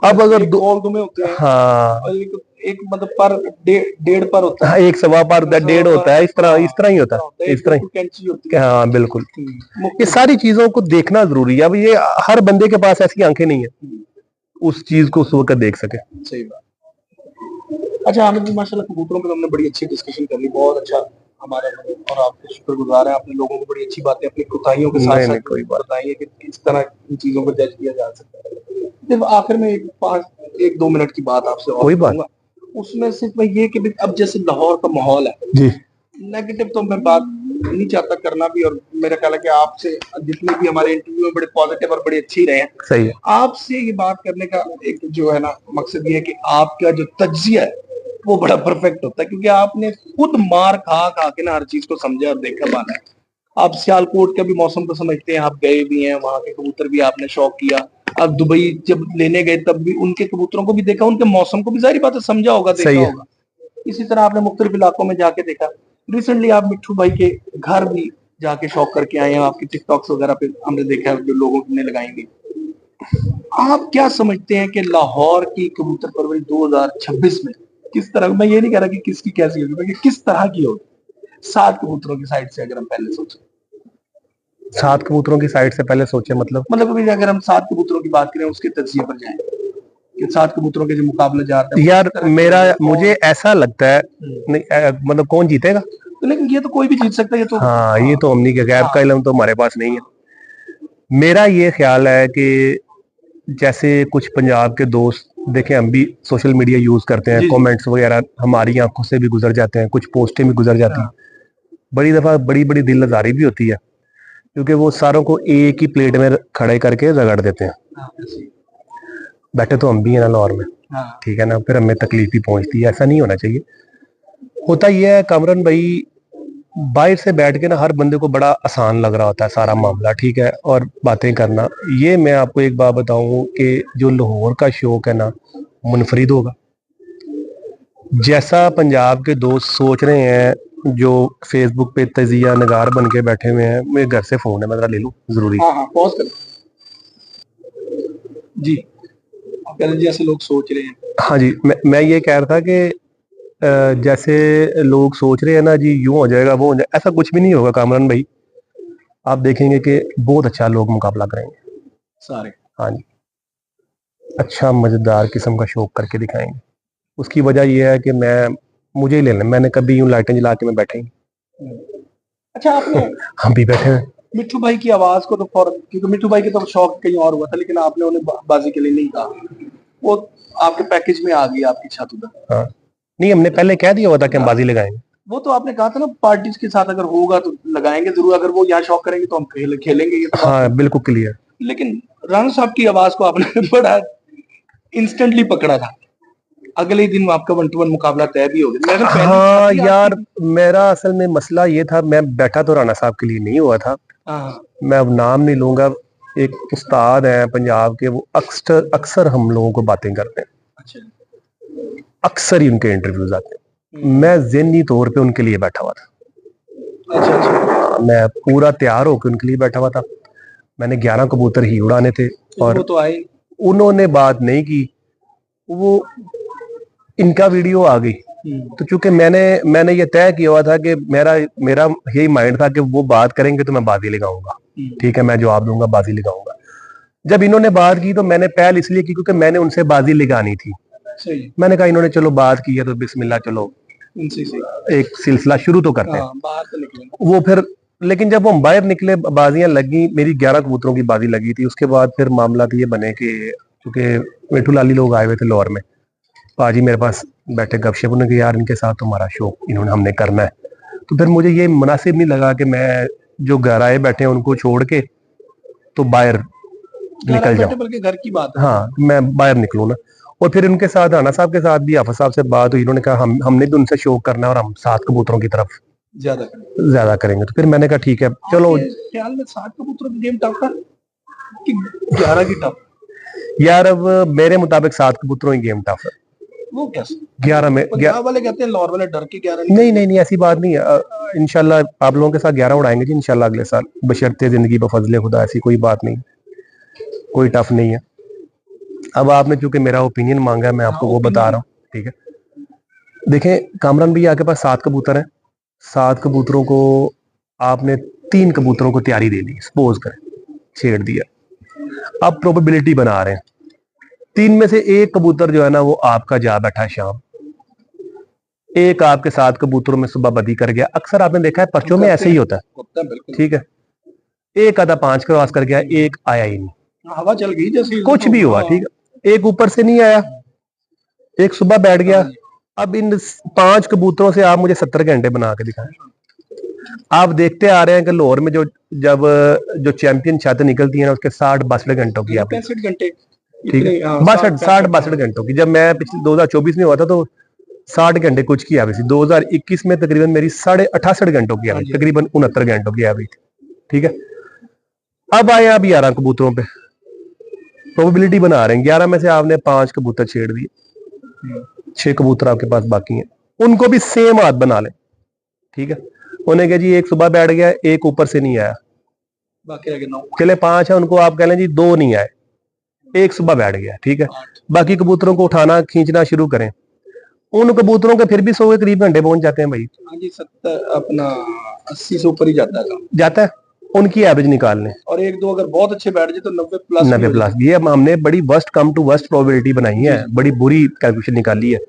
अब अगर दुम होते हैं, हाँ, एक मतलब पर डेढ़ पर होता है, एक सवा पर होता है, डेढ़ होता है, इस तरह ही होता है, इस तरह। हाँ बिल्कुल, ये सारी चीजों को देखना जरूरी है। अब ये हर बंदे के पास ऐसी आंखें नहीं है उस चीज को सोच कर देख सके। सही बात। अच्छा आमिर जी, माशाल्लाह कबूतरों पे हमने बड़ी अच्छी डिस्कशन कर ली, बहुत अच्छा हमारा, और आपके शुक्रगुजार हैं। आपने लोगों को बड़ी अच्छी बातें अपनी कोताहियों के साथ साथ कोई बताई है कि किस तरह इन चीजों को जज किया जा सकता है। सिर्फ आखिर में एक 2 मिनट की बात आपसे और कोई बात, उसमें सिर्फ मैं ये कि अब जैसे लाहौर का माहौल है जी, नेगेटिव तो मैं बात नहीं चाहता करना भी, और मेरा ख्याल है कि आपसे जितने भी हमारे इंटरव्यू में बड़े पॉजिटिव और बड़े अच्छे रहे हैं। सही है। आपसे ये बात करने का एक जो है ना मकसद ये है कि आपका जो तज्जिया है वो बड़ा परफेक्ट होता है, क्योंकि आपने खुद मार खा खा के ना हर चीज को समझा और देखा पाना है। आप सियालकोट का भी मौसम को समझते हैं, आप गए भी हैं, वहां के कबूतर भी आपने शौक किया। आप दुबई जब लेने गए तब भी उनके कबूतरों को भी देखा, उनके मौसम को भी जाहिर बात है समझा होगा, देखा होगा। इसी तरह आपने मुख्तलिफ इलाकों में जाके देखा। रिसेंटली आप मिट्ठू भाई के घर भी जाके शौक करके आए हैं, आपकी टिकटॉक्स वगैरह पे हमने देखा है जो लोगों ने लगाई थी। आप क्या समझते हैं कि लाहौर की कबूतर परवरी 2026 में किस तरह, मैं ये नहीं कह रहा कि किसकी कैसी होगी, किस तरह की होगी 7 कबूतरों की साइड से, अगर हम पहले सोचें 7 कबूतरों की साइड से पहले सोचे, मतलब अभी अगर हम 7 कबूतरों की बात करें उसके तजिए पर जाएं कि 7 कबूतरों के जो मुकाबले जाते हैं यार मुझे ऐसा लगता है, नहीं मतलब कौन जीतेगा तो लेकिन ये तो कोई भी जीत सकता है, ये तो हाँ, ये तो हम नहीं, गैप का इल्म तो हमारे पास नहीं है। मेरा ये ख्याल है कि जैसे कुछ पंजाब के दोस्त देखें, हम भी सोशल मीडिया यूज करते हैं, जी, जी। कमेंट्स वगैरह हमारी आंखों से भी गुजर जाते हैं, कुछ पोस्टें भी गुजर जाती हैं, हाँ, बड़ी दफा बड़ी बड़ी दिल आजारी भी होती है, क्योंकि वो सारों को एक ही प्लेट में खड़े करके रगड़ देते हैं। हाँ, ऐसे ही। बैठे तो हम भी हैं ना लाहौर में, हाँ, ठीक है ना, फिर हमें तकलीफ भी पहुंचती है, ऐसा नहीं होना चाहिए। होता यह है कामरान भाई, बाहर से बैठ के ना हर बंदे को बड़ा आसान लग रहा होता है सारा मामला, ठीक है, और बातें करना। ये मैं आपको एक बात बताऊं कि जो लाहौर का शौक है ना, मुनफरिद होगा। जैसा पंजाब के दोस्त सोच रहे हैं, जो फेसबुक पे तजिया नगार बन के बैठे हुए हैं, मेरे घर से फोन है, मैं जरा ले लूं, जरूरी। हाँ, हाँ, पॉज कर जी। आप कह रहे हैं जैसे लोग सोच रहे हैं। हाँ जी, मैं ये कह रहा था कि जैसे लोग सोच रहे हैं ना जी, यूं हो जाएगा वो हो जाएगा, ऐसा कुछ भी नहीं होगा कामरान भाई। आप देखेंगे कि बहुत अच्छा लोग मुकाबला करेंगे सारे। हाँ जी, अच्छा मजेदार किस्म का शौक करके दिखाएंगे। उसकी वजह यह है कि मुझे ही लेना, मैंने कभी यूं लाइटें जला के मैं बैठे ही अच्छा, आपने हम भी बैठे हैं। मिट्ठू भाई की आवाज को तो फौरन, क्योंकि मिट्ठू भाई के तो शौक कहीं और हुआ था, लेकिन आपने उन्हें बाजी के लिए नहीं कहा, वो आपके पैकेज में आ गई आपकी छत उधर। हाँ, नहीं, हमने पहले कह दिया हुआ था कि हम बाजी लगाएंगे। वो तो आपने कहा था ना, पार्टीज के साथ अगर होगा तो लगाएंगे जरूर, अगर वो यहाँ शौक करेंगे तो हम खेलेंगे, ये तो बात। हाँ, बिल्कुल क्लियर। लेकिन राणा साहब की आवाज को आपने बड़ा इंस्टेंटली पकड़ा था, अगले ही दिन आपका 1-to-1 मुकाबला तय भी हो गया। मैं तो पहले हाँ ही यार, मेरा असल में मसला ये था, मैं बैठा तो राणा साहब के लिए नहीं हुआ था। हाँ, मैं अब नाम नहीं लूंगा, एक उस्ताद हैं पंजाब के, वो अक्सर अक्सर हम लोगों को बातें करते हैं, अच्छा, अक्सर ही उनके इंटरव्यूज आते हैं। मैं ज़हनी तौर पे उनके लिए बैठा हुआ था। अच्छा, अच्छा। मैं पूरा तैयार होकर उनके लिए बैठा हुआ था। मैंने 11 कबूतर ही उड़ाने थे, और वो तो आए। उन्होंने बात नहीं की। वो इनका वीडियो आ गई, तो चूंकि मैंने ये तय किया हुआ था कि मेरा मेरा यही माइंड था कि वो बात करेंगे तो मैं बाजी लगाऊंगा, ठीक है, मैं जवाब दूंगा, बाजी लगाऊंगा। जब इन्होंने बात की तो मैंने पहल इसलिए की क्योंकि मैंने उनसे बाजी लगानी थी। सही। मैंने कहा इन्होंने चलो बात की है तो बिस्मिल्लाह, चलो इनसे सही। एक सिलसिला शुरू तो करते हैं। हाँ, बाहर तो निकले। वो फिर, लेकिन जब हम बाहर निकले, बाजियां लगी, मेरी 11 कबूतरों की बाजी लगी थी। उसके बाद फिर मामला तो ये बने कि क्योंकि मिठू लाली लोग आए हुए थे लाहौर में, पाजी मेरे पास बैठे गपशप, उन्होंने कहा यार इनके साथ तुम्हारा शौक इन्होंने हमने करना है। तो फिर मुझे ये मुनासिब नहीं लगा कि मैं जो घर आए बैठे हैं उनको छोड़ के तो बाहर निकल जाऊं। बल्कि घर की बात है। हाँ, मैं बाहर निकलूं ना। और फिर उनके साथ राणा साहब के साथ भी, हाफिज साहब से बात हुई, उन्होंने कहा हमने भी उनसे शौक करना है और हम 7 कबूतरों की तरफ ज्यादा करेंगे। तो फिर मैंने कहा ठीक है चलो। ख्याल में 7 कबूतरों की गेम टफ था कि 11 की टफ? यार अब मेरे मुताबिक 7 कबूतरों की गेम टफ है। वो कैसे? 11 में पंजाब वाले कहते हैं लाहौर वाले डर के 11 नहीं नहीं नहीं, ऐसी बात नहीं है। इंशाल्लाह आप लोगों के साथ 11 उड़ाएंगे जी इंशाल्लाह अगले साल, बशर्ते जिंदगी बफजले खुदा, ऐसी कोई बात नहीं, कोई टफ नहीं है। अब आपने चूंकि मेरा ओपिनियन मांगा है, मैं आपको वो बता रहा हूँ, ठीक है। देखें कामरान भैया, आपके पास 7 कबूतर हैं। 7 कबूतरों को आपने 3 कबूतरों को तैयारी दे दी, सपोज करें, छेड़ दिया। अब प्रोबेबिलिटी बना रहे हैं, 3 में से एक कबूतर जो है ना वो आपका जा बैठा है शाम, एक आपके 7 कबूतरों में सुबह बदी कर गया। अक्सर आपने देखा है पर्चों में ऐसे ही होता है, ठीक है। एक आधा 5 क्रॉस कर गया, एक आया ही नहीं, हवा चल गई जैसे, कुछ भी हुआ, ठीक है। एक ऊपर से नहीं आया, एक सुबह बैठ गया। अब इन 5 कबूतरों से आप मुझे 70 घंटे बना के दिखाएं। आप देखते आ रहे हैं कि लाहौर में जो चैंपियन छत निकलती है ना, उसके 60-62 घंटों की, आप 65 घंटे, ठीक है, 62 घंटों की। जब मैं पिछले 2024 में हुआ था तो 60 घंटे कुछ की एवरेज थी। 2021 में तकरीबन मेरी 68.5 घंटों की एवरेज, तकरीबन 69 घंटों की एवरेज थी, ठीक है। अब आए आप 11 कबूतरों पे, प्रोबेबिलिटी बना रहे हैं। 11 में से आपने 5 कबूतर छेड़ दिए, 6 कबूतर आपके पास बाकी हैं। उनको भी सेम हाथ बना लें, ठीक है। उन्हें कहा जी एक सुबह बैठ गया, एक ऊपर से नहीं आया, बाकी रह गए 9। चले 5 है, उनको आप कह लें जी 2 नहीं आए, एक सुबह बैठ गया, ठीक है। बाकी कबूतरों को उठाना खींचना शुरू करें। उन कबूतरों के फिर भी 100 के करीब घंटे पहुंच जाते हैं भाई। हाँ जी, 70 अपना 80 से ऊपर ही जाता है उनकी एवरेज निकालने। और एक दो अगर बहुत अच्छे बैठ जाए तो 90 प्लस। ये हमने बड़ी worst come to worst probability बनाई है, बड़ी बुरी कैलकुलेशन निकाली है।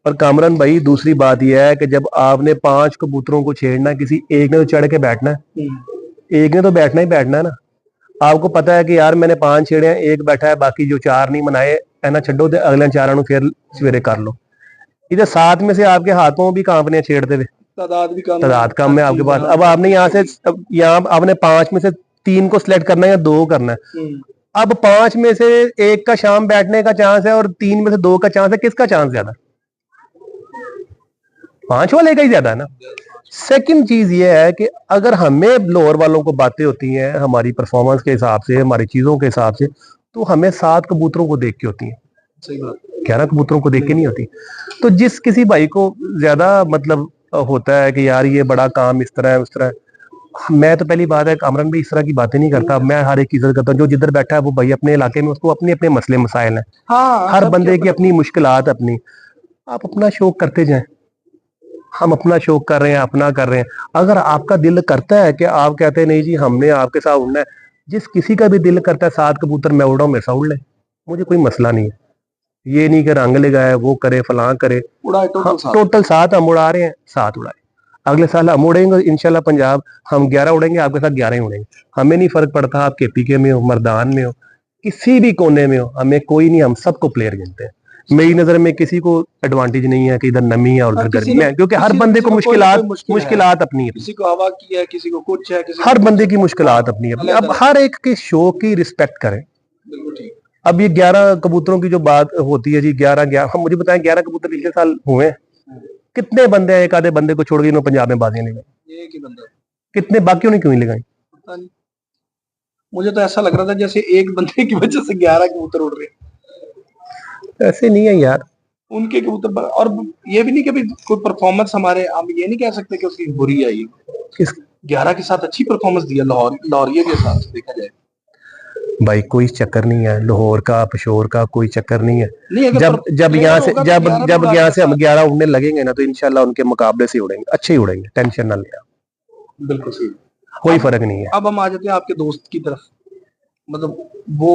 और कामरान भाई दूसरी बात यह है कि जब आपने 5 कबूतरों को छेड़ना, किसी एक ने तो चढ़ के बैठना है, एक ने तो बैठना ही बैठना है ना। आपको पता है कि यार मैंने 5 छेड़े हैं, एक बैठा है, बाकी जो 4 नहीं मनाए है ना, छड्डो ते अगले 4 फिर सवेरे कर लो। इधर 7 में से आपके हाथों भी कांपने छेड़ते हुए, तादाद कम है आपके पास। अब आपने यहाँ से यहाँ आपने 5 में से 3 को सिलेक्ट करना है या 2 करना है। अब 5 में से 1 का शाम बैठने का चांस है और 3 में से 2 का चांस है, किसका चांस ज्यादा? 5 वाले का ही ज्यादा है ना। सेकंड चीज ये है कि अगर हमें लाहौर वालों को बातें होती हैं हमारी परफॉर्मेंस के हिसाब से, हमारी चीजों के हिसाब से, तो हमें 7 कबूतरों को देख के होती है, सही बात, 11 कबूतरों को देख के नहीं होती। तो जिस किसी भाई को ज्यादा मतलब होता है कि यार ये बड़ा काम इस तरह है उस तरह है, मैं तो पहली बात है कामरान भाई इस तरह की बातें नहीं करता। मैं हर एक की इज्जत करता हूँ, जो जिधर बैठा है वो भाई अपने इलाके में, उसको अपने अपने मसले मसाइल हैं। हाँ, हर बंदे की अपनी मुश्किलात अपनी, आप अपना शौक करते जाएं। हम अपना शौक कर रहे हैं, अपना कर रहे हैं। अगर आपका दिल करता है कि आप कहते हैं नहीं जी हमने आपके साथ उड़ना है, जिस किसी का भी दिल करता है 7 कबूतर मैं उड़ाऊं, मेरे साथ उड़ ले, मुझे कोई मसला नहीं है। ये नहीं कि रंग लगाए, वो करे, फलां करे। टोटल 7 हम उड़ा रहे हैं, 7 उड़ाए। अगले साल हम उड़ेंगे इंशाल्लाह पंजाब, हम 11 उड़ेंगे, आपके साथ 11 ही उड़ेंगे। हमें नहीं फर्क पड़ता आप KPK में हो, मर्दान में हो, किसी भी कोने में हो, हमें कोई नहीं, हम सबको प्लेयर गिनते हैं। मेरी नजर में किसी को एडवांटेज नहीं है कि इधर नमी है और उधर गर्मी है, क्योंकि हर बंदे को मुश्किलात अपनी है, किसी को हवा की है, किसी को कुछ है, हर बंदे की मुश्किलात अपनी है। अब हर एक के शौक की रिस्पेक्ट करें। बिल्कुल ठीक। अब ये 11 कबूतरों की जो बात होती है जी, 11 हम मुझे बताएं 11 कबूतर पिछले साल हुए हैं? कितने बंदे हैं, एक आधे बंदे को छोड़ के इन्होंने पंजाब में बाजियां लगाई, कितने बाकियों ने क्यों नहीं लगाई? पता नहीं, मुझे तो ऐसा लग रहा था जैसे एक बंदे की वजह से 11 कबूतर उड़ रहे हैं। ऐसे नहीं है यार, उनके कबूतर। और ये भी नहीं कि कोई परफॉर्मेंस हमारे, हम ये नहीं कह सकते कि उसकी बुरी आई। 11 के साथ अच्छी परफॉर्मेंस दिया, लाहौरिया के साथ देखा जाए भाई कोई चक्कर नहीं है, लाहौर का पशोर का कोई चक्कर नहीं है। नहीं, जब यहाँ से यहाँ से हम 11 उड़ने लगेंगे ना, तो इंशाल्लाह उनके मुकाबले से उड़ेंगे, अच्छे ही उड़ेंगे, टेंशन ना लें। बिल्कुल सही, कोई फर्क नहीं है। अब हम आ जाते हैं आपके दोस्त की तरफ। मतलब वो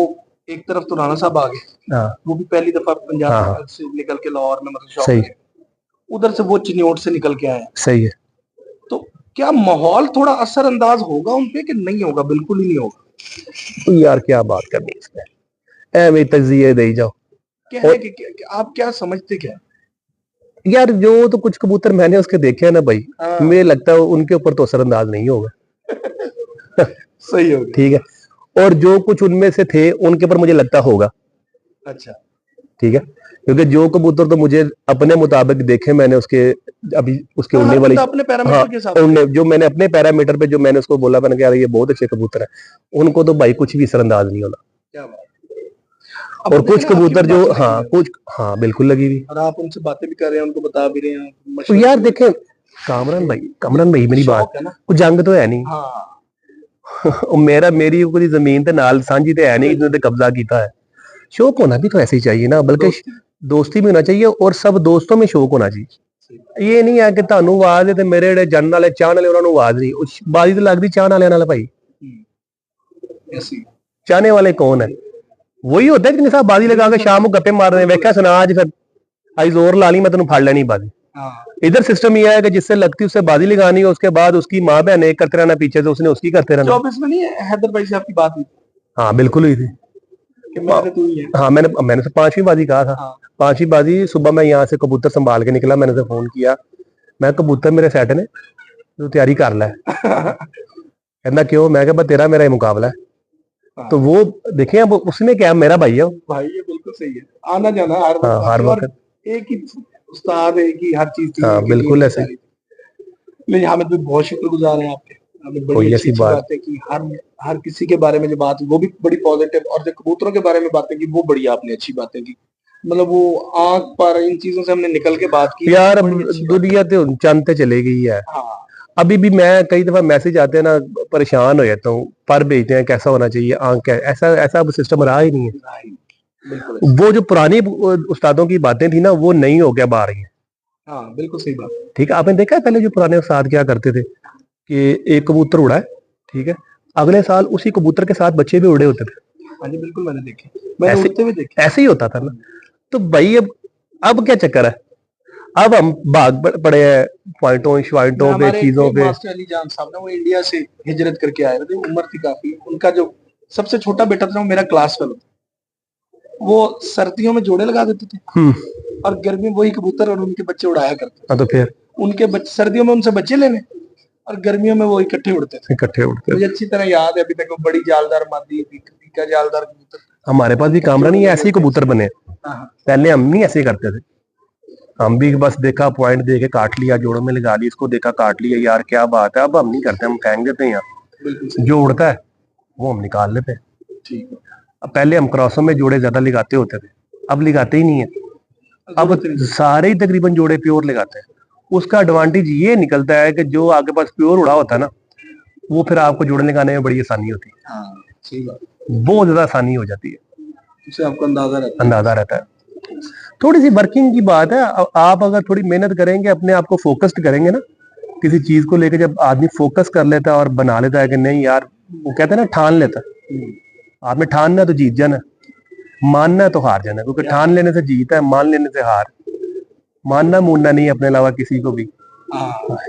एक तरफ तो राणा साहब आ गए, वो भी पहली दफा पंजाब से निकल के लाहौर में, मतलब सही, उधर से वो चिन्योट से निकल के आए। सही है। तो क्या माहौल थोड़ा असरअंदाज होगा उनपे कि नहीं होगा? बिल्कुल ही नहीं होगा। तो यार क्या बात करनी इसमें, ऐਵੇਂ तजिए दे जाओ। क्या है कि आप क्या समझते क्या यार? जो तो कुछ कबूतर मैंने उसके देखे हैं ना भाई, मुझे लगता है उनके ऊपर तो असरअंदाज नहीं होगा। सही होगा, ठीक है। और जो कुछ उनमें से थे उनके ऊपर मुझे लगता होगा। अच्छा, ठीक है, क्योंकि जो कबूतर तो मुझे अपने मुताबिक देखे मैंने उसके, अभी उसके उड़ने वाली, अपने पैरामीटर के हिसाब से जो मैंने अपने पैरामीटर पे जो मैंने उसको बोला, मैंने कहा ये बहुत अच्छे कबूतर है, उनको तो भाई कुछ भी असरअंदाज नहीं होना। क्या बात। और कुछ कबूतर जो हाँ बिल्कुल लगी हुई, और आप उनसे बातें भी कर रहे हैं, उनको बता भी रहे हैं। तो यार देखे कामरान भाई मेरी बात है ना, कोई जंग तो है नहीं। मेरी कोई जमीन ते नाल सांझी ते है नहीं, जिन्होंने कब्जा किया है। शौक होना भी तो ऐसे ही चाहिए ना, बल्कि दोस्ती भी होना चाहिए, और सब दोस्तों में शौक होना चाहिए। ये नहीं है कि ਤੁਹਾਨੂੰ ਆਵਾਜ਼ ਹੈ ਤੇ ਮੇਰੇ ਜਿਹੜੇ ਜਨਨ ਵਾਲੇ ਚਾਹਣ ਵਾਲੇ ਉਹਨਾਂ ਨੂੰ ਆਵਾਜ਼ ਨਹੀਂ, ਉਹ ਬਾਜ਼ੀ ਤੇ ਲੱਗਦੀ ਚਾਹਣ ਵਾਲਿਆਂ ਨਾਲ ਭਾਈ। चाहने वाले कौन है? वही होता है जिनके साथ बाजी लगा के शाम को गप्पे मार रहे हैं, वैक्या सुना आज फिर आई जोर ला ली मैं तेन फाड़ लेनी बाजी। इधर सिस्टम ये है कि जिससे लगती उससे बाजी लगानी है, उसके बाद उसकी माँ बहन एक करते रहना, पीछे से उसने उसकी करते रहना। 24 में नहीं है हैदर भाई से आपकी बात हुई? हाँ बिल्कुल हुई थी। हाँ मैंने तो 5वीं बाजी कहा था। 5वीं बाजी सुबह मैं यहाँ से कबूतर संभाल के निकला, मैंने फोन किया, मैं कबूतर मेरे सेट ने, तो तैयारी कर ला। कहना क्यों? मैं क्या तेरा मेरा ही मुकाबला है। तो वो देखिए अब उसमें क्या, मेरा भाई है भाई, ये बिल्कुल सही है, आना जाना हर वक्त एक ही उस्ताद है कि हर चीज। हाँ बिल्कुल ऐसे। लेकिन हामिद भाई बहुत शुक्रगुजार हैं आपके, हमें बड़ी अच्छी बात है कि हर किसी के बारे में जो बात वो भी बड़ी पॉजिटिव, और जो कबूतरों के बारे में बातें की वो बड़ी आपने अच्छी बातें की। मतलब वो आंख पर इन चीजों से हमने निकल के बात की यार। दुनिया तो चंद चले गई है। अभी भी मैं कई दफा मैसेज आते हैं ना, परेशान हो जाता हूँ, पर भेजते हैं कैसा होना चाहिए आंख, ऐसा सिस्टम रहा ही नहीं है। वो जो पुरानी उस्तादों की बातें थी ना, वो नहीं हो क्या आ रही है। हाँ बिल्कुल सही बात। ठीक है, आपने देखा है पहले जो पुराने उस्ताद क्या करते थे कि एक कबूतर उड़ा है, ठीक है, अगले साल उसी कबूतर के साथ बच्चे भी उड़े होते थे। हाँ जी बिल्कुल, मैंने देखे, मैंने उड़ते हुए देखे। ऐसे ही होता था ना। तो भाई अब क्या चक्कर है? अब हम भाग पड़े हैं पॉइंटों श्वाइंटों पे, चीजों पे। मास्टर अली जान साहब ना, वो इंडिया से हिजरत करके आए थे, उम्र थी काफी, उनका जो सबसे छोटा बेटा था वो मेरा क्लास फेलो, वो सर्दियों में जोड़े लगा देते थे और गर्मी में वही कबूतर और उनके बच्चे उड़ाया करते थे। तो फिर उनके बच्चे सर्दियों में उनसे बच्चे लेने और गर्मियों में वो इकट्ठे उड़ते थे। इकट्ठे उड़ते मुझे अच्छी तरह याद है अभी तक, वो बड़ी जालदार मादी का जालदार कबूतर। हमारे पास भी कामरा नहीं है, ऐसे ही कबूतर बने। पहले हम नहीं ऐसे करते थे, हम भी बस देखा पॉइंट देके काट लिया, जोड़ों में लगा ली, इसको देखा काट लिया, यार क्या बात है। अब हम नहीं करते, हम फेंक देते हैं यहाँ, जो उड़ता है वो हम निकाल लेते हैं। ठीक है। अब पहले हम क्रॉसों में जोड़े ज्यादा लगाते होते थे, अब लगाते ही नहीं है। अब सारे ही तकरीबन जोड़े प्योर लगाते हैं। उसका एडवांटेज ये निकलता है कि जो आपके पास प्योर उड़ा होता है ना, वो फिर आपको जोड़े लगाने में बड़ी आसानी होती है। हाँ, सही बात, बहुत ज्यादा आसानी हो जाती है, उससे आपको अंदाजा रहता है। थोड़ी सी वर्किंग की बात है। आप अगर थोड़ी मेहनत करेंगे, अपने आप को फोकस्ड करेंगे ना किसी चीज को लेकर, जब आदमी फोकस कर लेता है और बना लेता है कि नहीं यार, वो कहते हैं ना ठान लेता है, आपने ठानना तो जीत जाना, मानना तो हार जाना, क्योंकि ठान लेने से जीत है, मान लेने से हार। मानना मूनना नहीं अपने अलावा किसी को भी,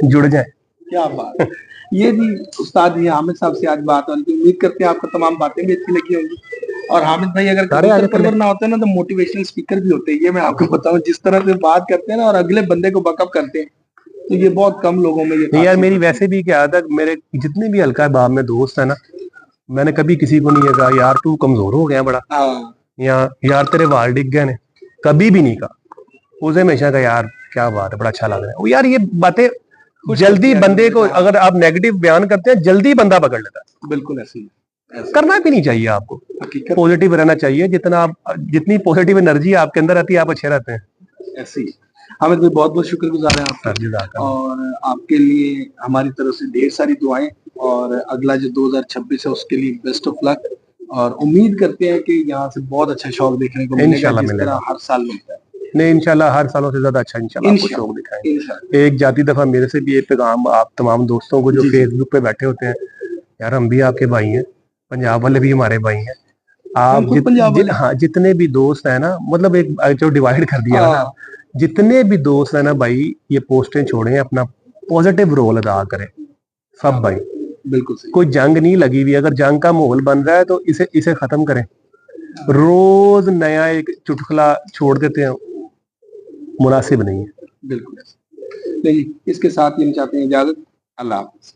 जुड़ जाए। क्या बात, ये भी उस्ताद जी हामिद साहब से आज बात हो रही, उम्मीद करते हैं आपको तमाम बातें भी अच्छी लगी होंगी। और हामिद भाई अगर कबूतर परवर ना होते ना तो मोटिवेशनल स्पीकर भी होते हैं, ये मैं आपको बताऊं, जिस तरह से बात करते हैं ना और अगले बंदे को बकअप करते हैं, तो ये बहुत कम लोगों में ये। यार मेरी वैसे भी क्या आदत, मेरे जितने भी हल्का बाब में दोस्त है ना, मैंने कभी किसी को नहीं कहा यार तू कमजोर हो गया बड़ा, या यार तेरे वाल डिग गए ने, कभी भी नहीं कहा। उसे हमेशा का यार क्या बात है, बड़ा अच्छा लग रहा है। यार ये बातें जल्दी बंदे को, अगर आप नेगेटिव बयान करते हैं जल्दी बंदा पकड़ लेता है। बिल्कुल ऐसे ही करना भी नहीं चाहिए, आपको पॉजिटिव रहना चाहिए। जितनी पॉजिटिव एनर्जी आपके अंदर आती है, आप अच्छे रहते हैं। ऐसे ही हामिद भाई, बहुत बहुत शुक्रगुजार है आपका, और आपके लिए हमारी तरफ से ढेर सारी दुआएं, और अगला जो 2026 है उसके लिए बेस्ट ऑफ लक, और उम्मीद करते हैं कि यहाँ से बहुत अच्छा शौक देखने को मिलेगा, जिस तरह हर साल मिलता है। नहीं, इंशाल्लाह हर सालों से ज्यादा अच्छा इंशाल्लाह आपको शौक दिखाएंगे। एक जाती दफा मेरे से भी एक पैगाम आप तमाम दोस्तों को जो फेसबुक पे बैठे होते हैं, यार हम भी आपके भाई हैं, पंजाब वाले भी हमारे भाई हैं। आप हाँ, जितने भी दोस्त है ना, मतलब एक जो डिवाइड कर दिया ना, जितने भी दोस्त है ना भाई, ये पोस्टें छोड़ें, अपना पॉजिटिव रोल अदा करें सब भाई। बिल्कुल सही। कोई जंग नहीं लगी हुई, अगर जंग का माहौल बन रहा है तो इसे खत्म करें। रोज नया एक चुटकुला छोड़ देते हैं, मुनासिब नहीं है। बिल्कुल। नहीं, इसके साथ ही हम चाहते हैं इजाजत। अल्लाह हाफ़िज़।